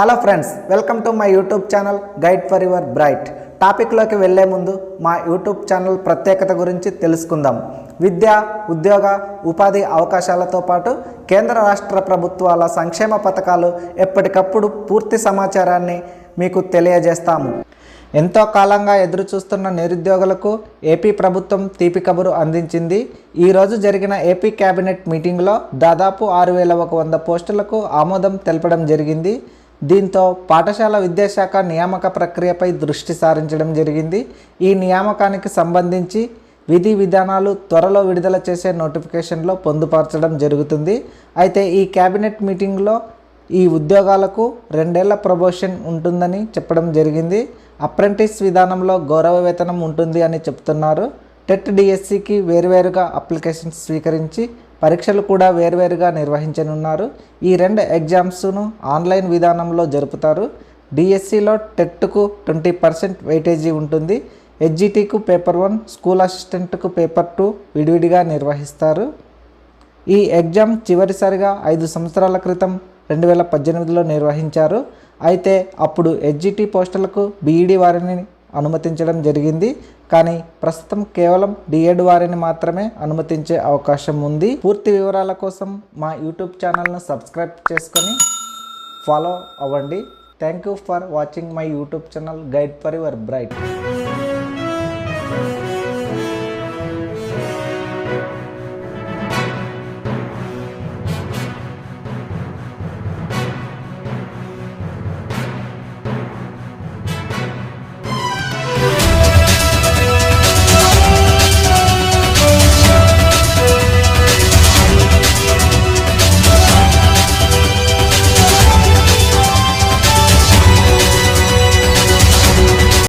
Hello friends, welcome to my YouTube channel guide for your bright. టాపిక్లోకి వెళ్లే ముందు మా యూట్యూబ్ ఛానల్ ప్రత్యేకత గురించి తెలుసుకుందాం. విద్య, ఉద్యోగ, ఉపాధి అవకాశాలతో పాటు కేంద్ర రాష్ట్ర ప్రభుత్వాల సంక్షేమ పథకాలు ఎప్పటికప్పుడు పూర్తి సమాచారాన్ని మీకు తెలియజేస్తాము. ఎంతో కాలంగా ఎదురుచూస్తున్న నిరుద్యోగులకు ఏపీ ప్రభుత్వం తీపి కబురు అందించింది. ఈరోజు జరిగిన ఏపీ కేబినెట్ మీటింగ్లో దాదాపు 6100 పోస్టులకు ఆమోదం తెలపడం జరిగింది. దీంతో పాఠశాల విద్యాశాఖ నియామక ప్రక్రియపై దృష్టి సారించడం జరిగింది. ఈ నియామకానికి సంబంధించి విధి విధానాలు త్వరలో విడుదల చేసే నోటిఫికేషన్లో పొందుపరచడం జరుగుతుంది. అయితే ఈ కేబినెట్ మీటింగ్లో ఈ ఉద్యోగాలకు 2 ఏళ్ల ప్రమోషన్ ఉంటుందని చెప్పడం జరిగింది. అప్రెంటిస్ విధానంలో గౌరవ వేతనం ఉంటుంది అని చెప్తున్నారు. టెట్ డిఎస్సికి వేర్వేరుగా అప్లికేషన్స్ స్వీకరించి పరీక్షలు కూడా వేర్వేరుగా నిర్వహించనున్నారు. ఈ 2 ఎగ్జామ్స్ను ఆన్లైన్ విధానంలో జరుపుతారు. డిఎస్సిలో టెట్కు 20% వెయిటేజీ ఉంటుంది. హెచ్జిటికు పేపర్ 1, స్కూల్ అసిస్టెంట్కు పేపర్ 2 విడివిడిగా నిర్వహిస్తారు. ఈ ఎగ్జామ్ చివరిసారిగా 5 సంవత్సరాల క్రితం 2018లో నిర్వహించారు. అయితే అప్పుడు హెచ్జిటి పోస్టులకు బీఈడి వారిని అనుమతించడం జరిగింది. కానీ ప్రస్తుతం కేవలం డిఎడ్ వారిని మాత్రమే అనుమతించే అవకాశం ఉంది. పూర్తి వివరాల కోసం మా యూట్యూబ్ ఛానల్ను సబ్స్క్రైబ్ చేసుకొని ఫాలో అవ్వండి. Thank you for watching my YouTube channel guide for your bright.